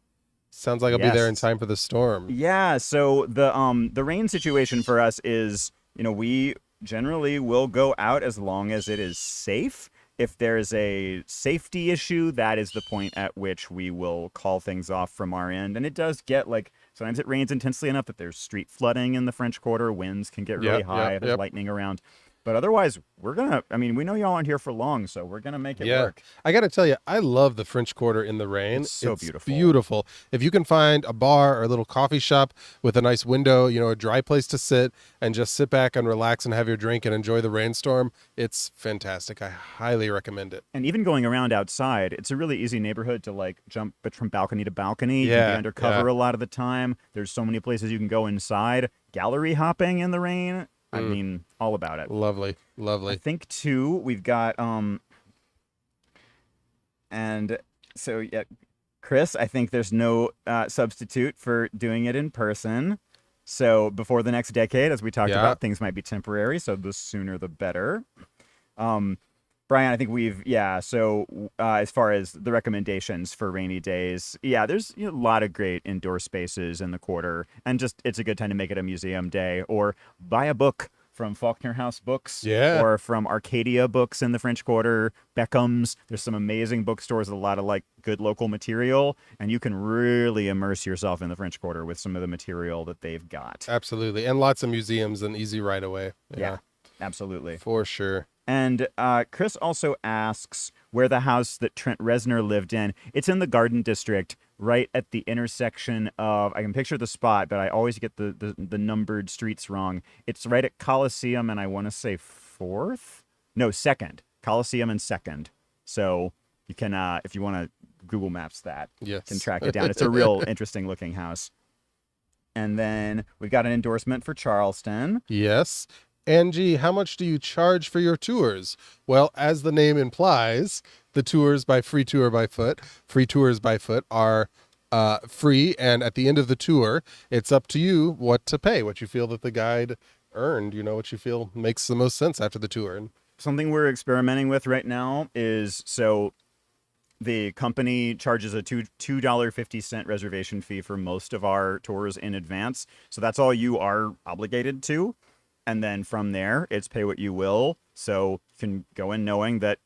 Sounds like I'll be there in time for the storm. Yeah, so the rain situation for us is, we generally will go out as long as it is safe. If there's a safety issue, that is the point at which we will call things off from our end. And it does get sometimes it rains intensely enough that there's street flooding in the French Quarter. Winds can get really high. There's lightning around. But otherwise, we know y'all aren't here for long, so we're going to make it work. I got to tell you, I love the French Quarter in the rain. It's beautiful. Beautiful. If you can find a bar or a little coffee shop with a nice window, a dry place to sit and just sit back and relax and have your drink and enjoy the rainstorm, it's fantastic. I highly recommend it. And even going around outside, it's a really easy neighborhood to jump from balcony to balcony. You can be undercover a lot of the time. There's so many places you can go inside. Gallery hopping in the rain. I mean, all about it. Lovely. I think, too, we've got, and so, Chris, I think there's no substitute for doing it in person. So before the next decade, as we talked about, things might be temporary, so the sooner the better. Brian, I think so as far as the recommendations for rainy days, there's a lot of great indoor spaces in the Quarter, and just it's a good time to make it a museum day, or buy a book from Faulkner House Books, or from Arcadia Books in the French Quarter, Beckham's. There's some amazing bookstores with a lot of good local material, and you can really immerse yourself in the French Quarter with some of the material that they've got. Absolutely, and lots of museums and easy right away. Yeah, absolutely. For sure. And Chris also asks where the house that Trent Reznor lived in. It's in the Garden District, right at the intersection of, I can picture the spot, but I always get the numbered streets wrong. It's right at Coliseum, and I want to say 2nd. Coliseum and 2nd. So you can, if you want to Google Maps that, you can track it down. It's a real interesting looking house. And then we've got an endorsement for Charleston. Yes. Angie, how much do you charge for your tours? Well, as the name implies, the tours by Free Tours by Foot are free. And at the end of the tour, it's up to you what to pay, what you feel that the guide earned, what you feel makes the most sense after the tour. And something we're experimenting with right now is, so the company charges a $2.50 reservation fee for most of our tours in advance. So that's all you are obligated to. And then from there, it's pay what you will. So you can go in knowing that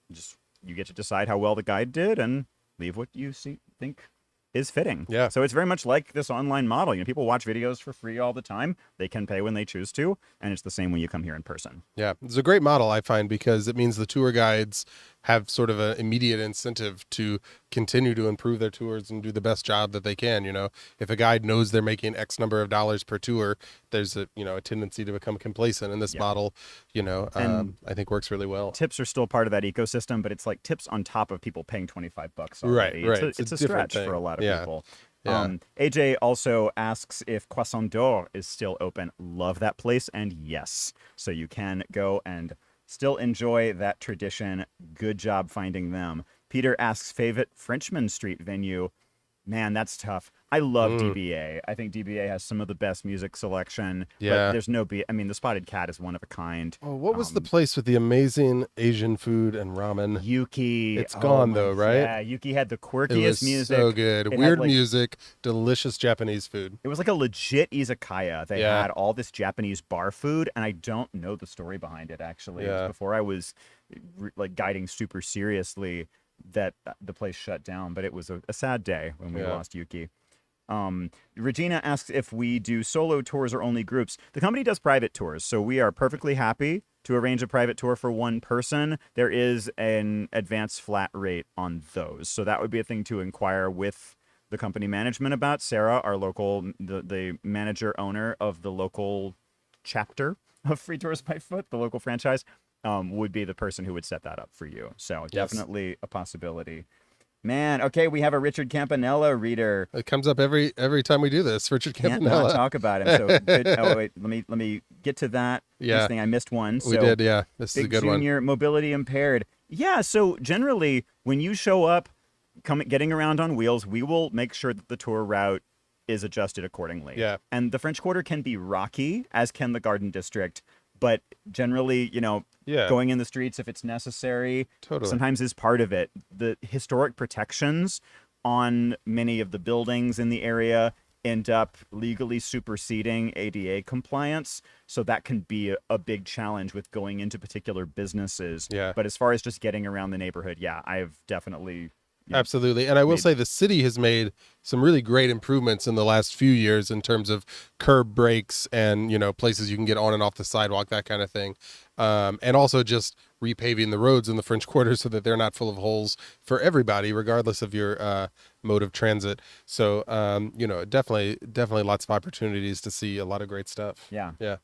you get to decide how well the guide did and leave what you think is fitting. Yeah. So it's very much like this online model. You know, people watch videos for free all the time. They can pay when they choose to, and it's the same when you come here in person. Yeah, it's a great model, I find, because it means the tour guides have sort of an immediate incentive to continue to improve their tours and do the best job that they can. You know, if a guide knows they're making X number of dollars per tour, there's a tendency to become complacent. And this model, I think works really well. Tips are still part of that ecosystem, but it's like tips on top of people paying $25 already. Right. It's a stretch for a lot of people. Yeah. AJ also asks if Croissant d'Or is still open. Love that place, and yes. So you can go and still enjoy that tradition. Good job finding them. Peter asks, favorite Frenchman Street venue. Man, that's tough. I love DBA. I think DBA has some of the best music selection. Yeah. But there's no the Spotted Cat is one of a kind. Oh, what was the place with the amazing Asian food and ramen? Yuki. It's gone though, right? Yeah, Yuki had the quirkiest it was music. So good. Weird music, delicious Japanese food. It was like a legit izakaya. They had all this Japanese bar food, and I don't know the story behind it, actually. It was before I was guiding super seriously that the place shut down, but it was a sad day when we lost Yuki. Regina asks if we do solo tours or only groups. The company does private tours, so we are perfectly happy to arrange a private tour for one person. There is an advanced flat rate on those, so that would be a thing to inquire with the company management about. Sarah, our local, the manager owner of the local chapter of Free Tours by Foot, the local franchise, would be the person who would set that up for you. So definitely a possibility. Man, okay, we have a Richard Campanella reader. It comes up every time we do this. Richard Campanella. Can't talk about him. So good. Oh wait, let me get to that. Yeah, this thing I missed one. So we did. Yeah, this is a good one. Junior, mobility impaired. Yeah. So generally, when you show up, getting around on wheels, we will make sure that the tour route is adjusted accordingly. Yeah. And the French Quarter can be rocky, as can the Garden District. But generally, going in the streets if it's necessary sometimes is part of it. The historic protections on many of the buildings in the area end up legally superseding ADA compliance. So that can be a big challenge with going into particular businesses. Yeah. But as far as just getting around the neighborhood, I've definitely... Absolutely. And I will say the city has made some really great improvements in the last few years in terms of curb breaks and, places you can get on and off the sidewalk, that kind of thing. And also just repaving the roads in the French Quarter so that they're not full of holes for everybody, regardless of your mode of transit. So, definitely lots of opportunities to see a lot of great stuff. Yeah. Yeah.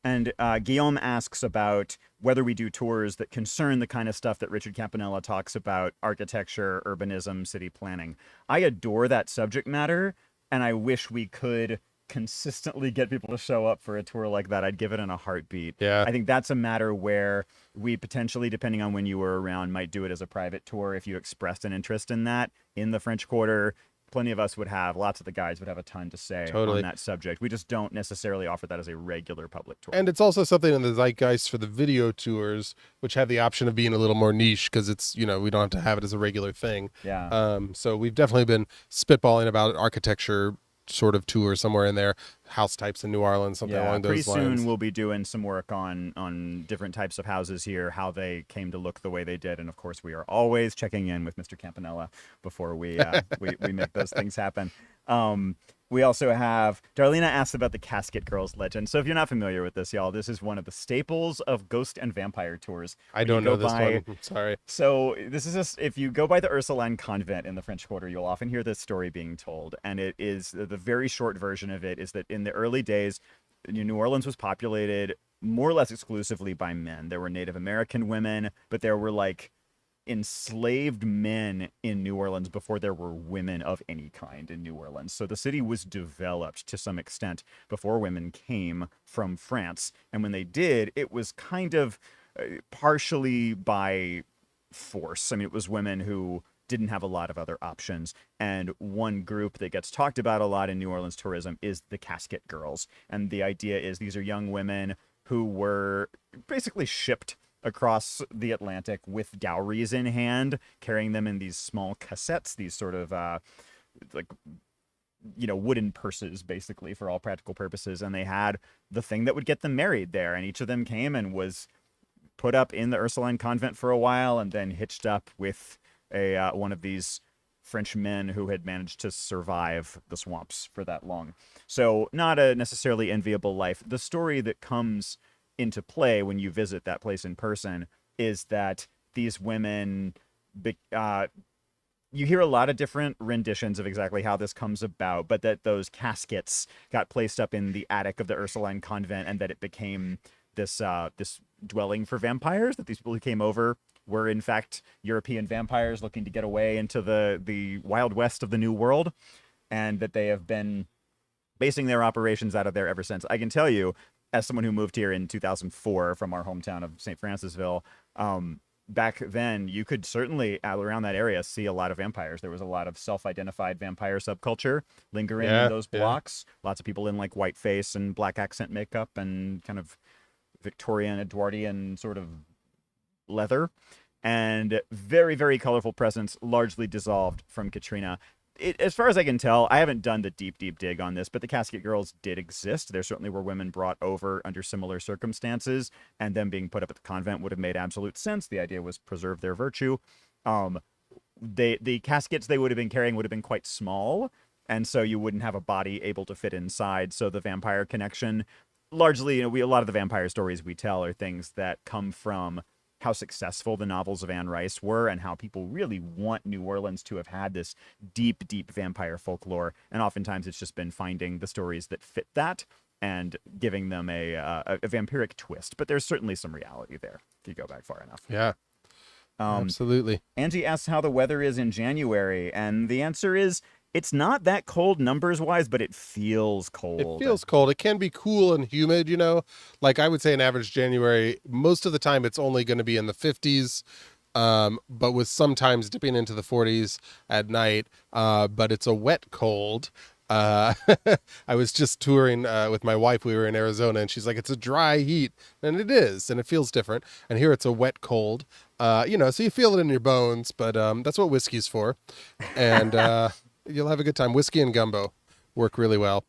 And Guillaume asks about whether we do tours that concern the kind of stuff that Richard Campanella talks about, architecture, urbanism, city planning. I adore that subject matter, and I wish we could consistently get people to show up for a tour like that. I'd give it in a heartbeat. Yeah. I think that's a matter where we potentially, depending on when you were around, might do it as a private tour if you expressed an interest in that in the French Quarter. Plenty of us would have, lots of the guides would have a ton to say on that subject. We just don't necessarily offer that as a regular public tour. And it's also something in the zeitgeist for the video tours, which have the option of being a little more niche because it's, we don't have to have it as a regular thing. Yeah. So we've definitely been spitballing about architecture sort of tour somewhere in there, house types in New Orleans, something along those lines. Pretty soon we'll be doing some work on different types of houses here, how they came to look the way they did, and of course we are always checking in with Mr. Campanella before we make those things happen. We also have, Darlena asked about the Casket Girls legend. So if you're not familiar with this, y'all, this is one of the staples of ghost and vampire tours. I don't know this one. Sorry. So this is if you go by the Ursuline convent in the French Quarter, you'll often hear this story being told. And it is, the very short version of it is that in the early days, New Orleans was populated more or less exclusively by men. There were Native American women, but there were enslaved men in New Orleans before there were women of any kind in New Orleans. So the city was developed to some extent before women came from France. And when they did, it was kind of partially by force. I mean, it was women who didn't have a lot of other options. And one group that gets talked about a lot in New Orleans tourism is the Casket Girls. And the idea is these are young women who were basically shipped across the Atlantic with dowries in hand, carrying them in these small cassettes, these sort of wooden purses, basically, for all practical purposes. And they had the thing that would get them married there. And each of them came and was put up in the Ursuline convent for a while and then hitched up with one of these Frenchmen who had managed to survive the swamps for that long. So not a necessarily enviable life. The story that comes into play when you visit that place in person is that these women, you hear a lot of different renditions of exactly how this comes about, but that those caskets got placed up in the attic of the Ursuline convent, and that it became this this dwelling for vampires, that these people who came over were in fact European vampires looking to get away into the wild west of the New World, and that they have been basing their operations out of there ever since. I can tell you, as someone who moved here in 2004 from our hometown of St. Francisville, back then you could certainly around that area see a lot of vampires. There was a lot of self-identified vampire subculture lingering in those blocks. Lots of people in like whiteface and black accent makeup and kind of Victorian, Edwardian sort of leather, and very, very colorful presence, largely dissolved from Katrina. As far as I can tell, I haven't done the deep dig on this, but the Casket Girls did exist. There certainly were women brought over under similar circumstances, and them being put up at the convent would have made absolute sense. The idea was preserve their virtue. The caskets they would have been carrying would have been quite small, and so you wouldn't have a body able to fit inside. So the vampire connection, largely, a lot of the vampire stories we tell are things that come from how successful the novels of Anne Rice were, and how people really want New Orleans to have had this deep, deep vampire folklore. And oftentimes it's just been finding the stories that fit that and giving them a vampiric twist. But there's certainly some reality there if you go back far enough. Yeah, absolutely. Angie asks how the weather is in January, and the answer is it's not that cold numbers-wise, but it feels cold. It feels cold. It can be cool and humid, Like I would say in average January, most of the time it's only going to be in the 50s, but with sometimes dipping into the 40s at night. But it's a wet cold. I was just touring with my wife. We were in Arizona, and she's like, it's a dry heat. And it is, and it feels different. And here it's a wet cold. So you feel it in your bones, but that's what whiskey's for. And... you'll have a good time. Whiskey and gumbo work really well.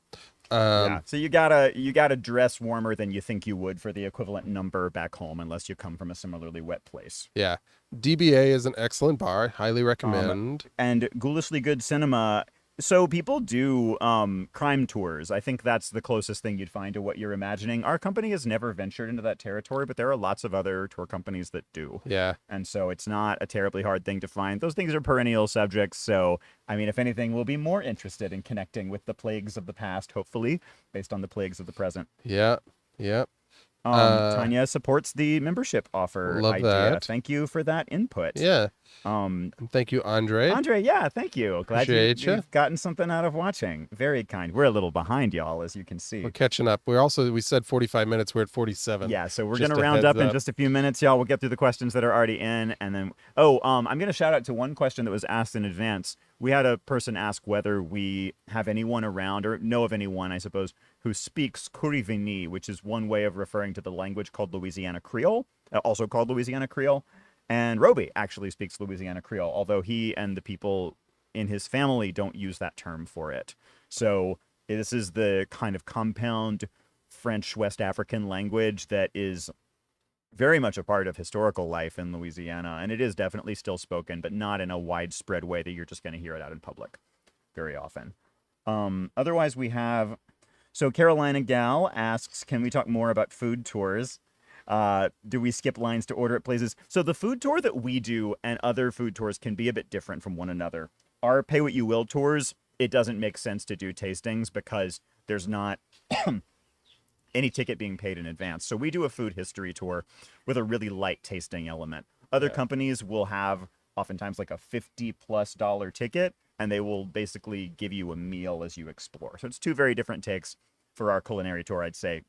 So you gotta dress warmer than you think you would for the equivalent number back home, unless you come from a similarly wet place. Yeah. DBA is an excellent bar. Highly recommend. And Ghoulishly Good Cinema. So people do crime tours. I think that's the closest thing you'd find to what you're imagining. Our company has never ventured into that territory, but there are lots of other tour companies that do. Yeah. And so it's not a terribly hard thing to find. Those things are perennial subjects. So, I mean, if anything, we'll be more interested in connecting with the plagues of the past, hopefully, based on the plagues of the present. Yeah. Yeah. Tanya supports the membership offer love idea. that. Thank you for that input. Yeah. And thank you, Andre. Andre, yeah, thank you. Glad you've gotten something out of watching. Very kind. We're a little behind, y'all, as you can see. We're catching up. We said 45 minutes. We're at 47. Yeah, so we're going to round up in just a few minutes, y'all. We'll get through the questions that are already in, and then I'm going to shout out to one question that was asked in advance. We had a person ask whether we have anyone around, or know of anyone, I suppose, who speaks Curivini, which is one way of referring to the language called Louisiana Creole, also called Louisiana Creole. And Roby actually speaks Louisiana Creole, although he and the people in his family don't use that term for it. So this is the kind of compound French West African language that is very much a part of historical life in Louisiana, and it is definitely still spoken, but not in a widespread way that you're just going to hear it out in public very often. Otherwise, we have... So Carolina Gal asks, can we talk more about food tours? Do we skip lines to order at places? So the food tour that we do and other food tours can be a bit different from one another. Our pay what you will tours, it doesn't make sense to do tastings because there's not any ticket being paid in advance. So we do a food history tour with a really light tasting element. Other companies will have oftentimes like a $50+ ticket, and they will basically give you a meal as you explore. So it's two very different takes. For our culinary tour, I'd say,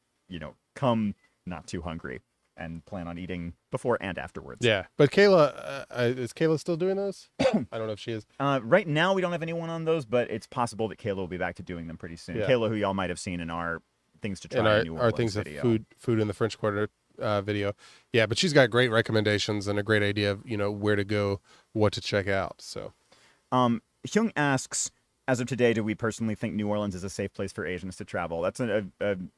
come not too hungry and plan on eating before and afterwards. Yeah. But Kayla, is Kayla still doing those? I don't know if she is. Right now, we don't have anyone on those, but it's possible that Kayla will be back to doing them pretty soon. Yeah. Kayla, who y'all might have seen in our Things to Try in our Things video. Of food in the French Quarter video. Yeah, but she's got great recommendations and a great idea of, where to go, what to check out. So, Hyung asks, as of today, do we personally think New Orleans is a safe place for Asians to travel? That's a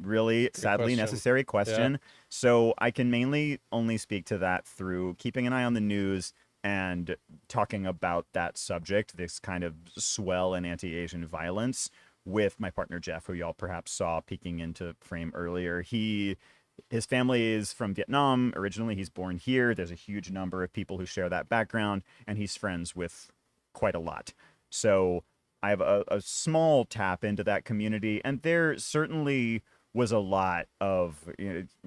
really sadly necessary question. Yeah. So I can mainly only speak to that through keeping an eye on the news and talking about that subject, this kind of swell in anti-Asian violence, with my partner Jeff, who y'all perhaps saw peeking into frame earlier. His family is from Vietnam originally. He's born here. There's a huge number of people who share that background, and he's friends with quite a lot. So I have a small tap into that community, and there certainly was a lot of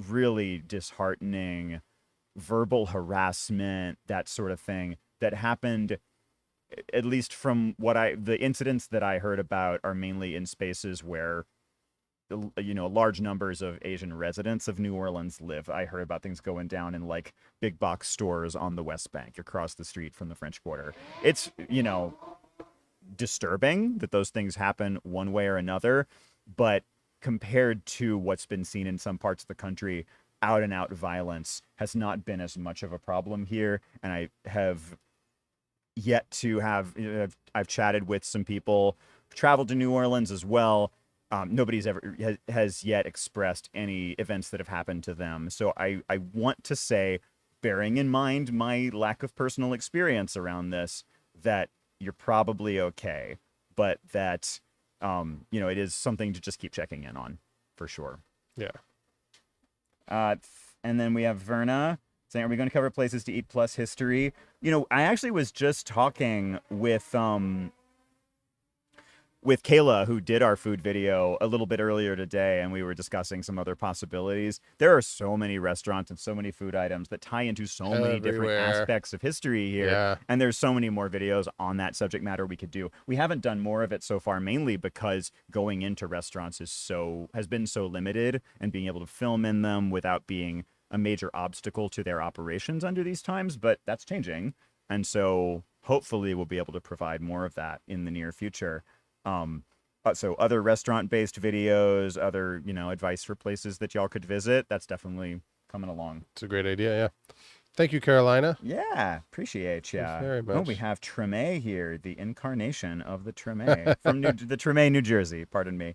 really disheartening verbal harassment, that sort of thing, that happened. At least from the incidents that I heard about are mainly in spaces where, large numbers of Asian residents of New Orleans live. I heard about things going down in like big box stores on the West Bank across the street from the French Quarter. It's, disturbing that those things happen one way or another, but compared to what's been seen in some parts of the country, out and out violence has not been as much of a problem here. And I have yet to have, I've chatted with some people, traveled to New Orleans as well. Nobody's ever has yet expressed any events that have happened to them. So I want to say, bearing in mind my lack of personal experience around this, that you're probably okay, but that, it is something to just keep checking in on, for sure. Yeah. And then we have Verna saying, are we going to cover places to eat plus history? I actually was just talking with Kayla, who did our food video a little bit earlier today, and we were discussing some other possibilities. There are so many restaurants and so many food items that tie into so many different aspects of history here. Yeah. And there's so many more videos on that subject matter we could do. We haven't done more of it so far, mainly because going into restaurants has been so limited, and being able to film in them without being a major obstacle to their operations under these times, but that's changing. And so hopefully we'll be able to provide more of that in the near future. So other restaurant-based videos, other, advice for places that y'all could visit, that's definitely coming along. It's a great idea, yeah. Thank you, Carolina. Yeah, appreciate ya. Very much. Oh, we have Treme here, the incarnation of the Treme, from the Treme, New Jersey, pardon me.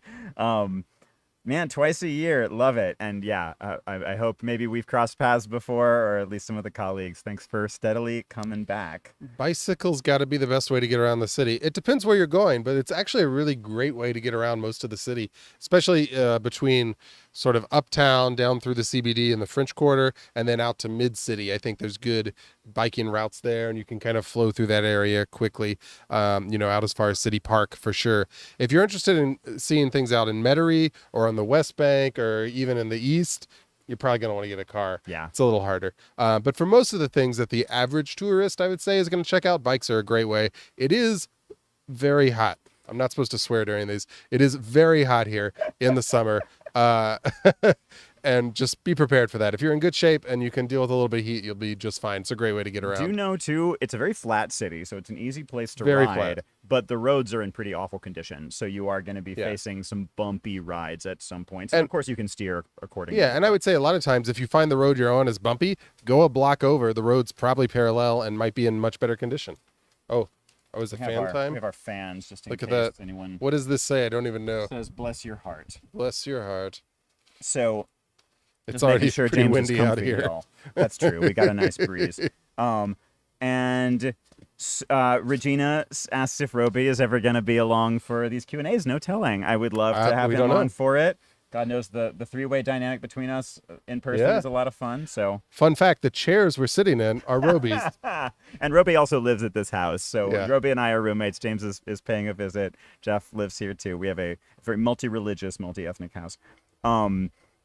Man, twice a year, love it. And yeah, I hope maybe we've crossed paths before, or at least some of the colleagues. Thanks for steadily coming back. Bicycles got to be the best way to get around the city. It depends where you're going, but it's actually a really great way to get around most of the city, especially between sort of uptown, down through the CBD and the French Quarter, and then out to mid-city. I think there's good biking routes there, and you can kind of flow through that area quickly, out as far as City Park for sure. If you're interested in seeing things out in Metairie or on the West Bank or even in the East, you're probably going to want to get a car. Yeah. It's a little harder. But for most of the things that the average tourist, I would say, is going to check out, bikes are a great way. It is very hot. I'm not supposed to swear during these. It is very hot here in the summer. And just be prepared for that. If you're in good shape and you can deal with a little bit of heat, you'll be just fine. It's a great way to get around. Do you know, too, it's a very flat city, so it's an easy place to very ride. Flat. But the roads are in pretty awful condition, so you are going to be facing some bumpy rides at some points. And of course, you can steer accordingly. Yeah, and I would say a lot of times, if you find the road you're on is bumpy, go a block over. The road's probably parallel and might be in much better condition. Oh, is it fan time? We have our fans, just in Look case at that. anyone... What does this say? I don't even know. It says, bless your heart. Bless your heart. So... It's already pretty James windy out here. Y'all. That's true. We got a nice breeze. And Regina asks if Roby is ever going to be along for these Q&As. No telling. I would love to have him on for it. God knows the three-way dynamic between us in person is a lot of fun. So, fun fact, the chairs we're sitting in are Roby's. And Roby also lives at this house. So Roby and I are roommates. James is paying a visit. Jeff lives here too. We have a very multi-religious, multi-ethnic house.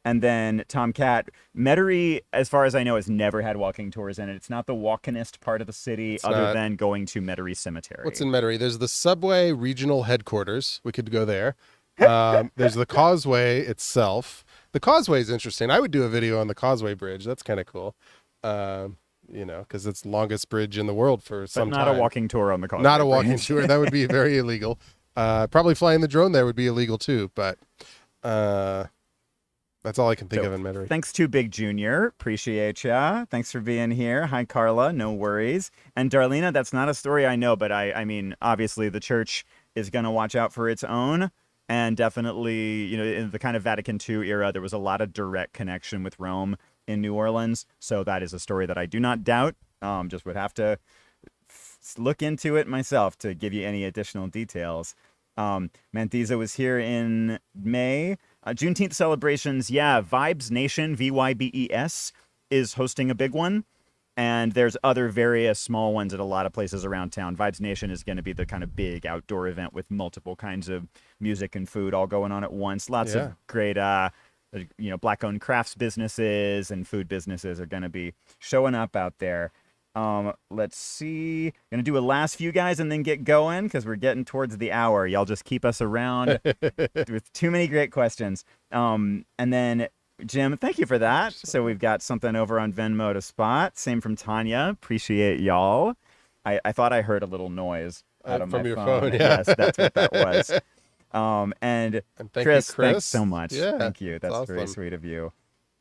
And then Tomcat, Metairie, as far as I know, has never had walking tours in it. It's not the walkinest part of the city than going to Metairie Cemetery. What's in Metairie? There's the subway regional headquarters. We could go there. There's the causeway itself. The causeway is interesting. I would do a video on the Causeway Bridge. That's kind of cool. Because it's the longest bridge in the world for some time. Not a walking tour on the Causeway. Not a walking tour. That would be very illegal. Probably flying the drone there would be illegal too, but... that's all I can think of in Metairie. Thanks to Big Junior. Appreciate ya. Thanks for being here. Hi, Carla. No worries. And Darlena, that's not a story I know, but I mean, obviously the church is going to watch out for its own. And definitely, in the kind of Vatican II era, there was a lot of direct connection with Rome in New Orleans. So that is a story that I do not doubt. Just would have to look into it myself to give you any additional details. Manthisa was here in May. Juneteenth celebrations, Vibes Nation, VYBES, is hosting a big one. And there's other various small ones at a lot of places around town. Vibes Nation is going to be the kind of big outdoor event with multiple kinds of music and food all going on at once. Lots of great, Black-owned crafts businesses and food businesses are going to be showing up out there. Let's see. Gonna do a last few guys and then get going because we're getting towards the hour. Y'all just keep us around with too many great questions. And then Jim, thank you for that. So we've got something over on Venmo to spot. Same from Tanya. Appreciate y'all. I thought I heard a little noise out of from my your phone. Yeah. Yes, that's what that was. And thank Chris, you, Chris, thanks so much. Yeah, thank you. That's awesome. very sweet of you.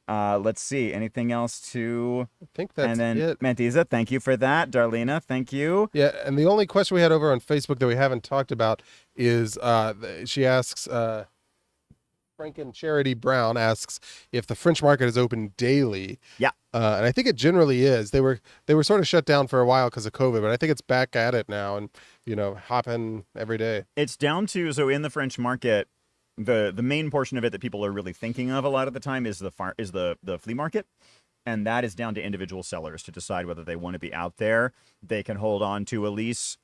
Let's see. Anything else to... I think that's and then it. Manthisa, thank you for that. Darlena, thank you. Yeah, and the only question we had over on Facebook that we haven't talked about is she asks, Franken Charity Brown asks if the French market is open daily. Yeah. And I think it generally is. They were sort of shut down for a while because of COVID, but I think it's back at it now and, hopping every day. It's down to, so in the French market, the main portion of it that people are really thinking of a lot of the time is the flea market. And that is down to individual sellers to decide whether they want to be out there. They can hold on to a lease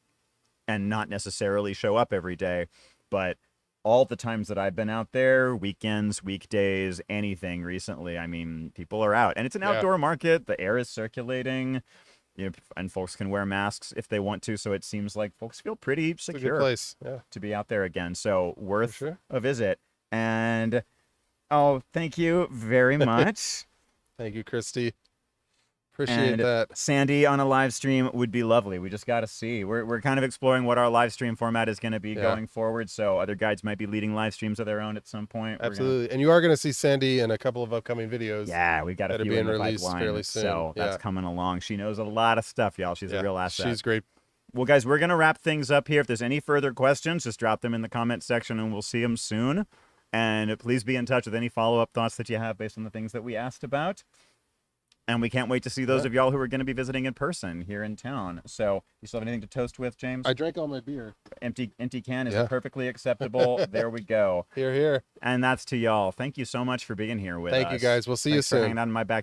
and not necessarily show up every day. But all the times that I've been out there, weekends, weekdays, anything recently, I mean, people are out. And it's an outdoor market. The air is circulating, and folks can wear masks if they want to. So it seems like folks feel pretty secure. It's a good place. Yeah. To be out there again. So worth sure. a visit. And, thank you very much. Thank you, Christy. Appreciate that. Sandy on a live stream would be lovely. We just got to see. We're kind of exploring what our live stream format is going to be going forward. So other guides might be leading live streams of their own at some point. Absolutely. And you are going to see Sandy in a couple of upcoming videos. Yeah, we've got a few being in the released pipeline, fairly soon. So that's coming along. She knows a lot of stuff, y'all. She's a real asset. She's great. Well, guys, we're going to wrap things up here. If there's any further questions, just drop them in the comment section and we'll see them soon. And please be in touch with any follow-up thoughts that you have based on the things that we asked about. And we can't wait to see those of y'all who are going to be visiting in person here in town. So, you still have anything to toast with, James? I drank all my beer. Empty can is perfectly acceptable. There we go. Here. And that's to y'all. Thank you so much for being here with us. Thank you, guys. We'll see you soon. For hanging out in my backyard.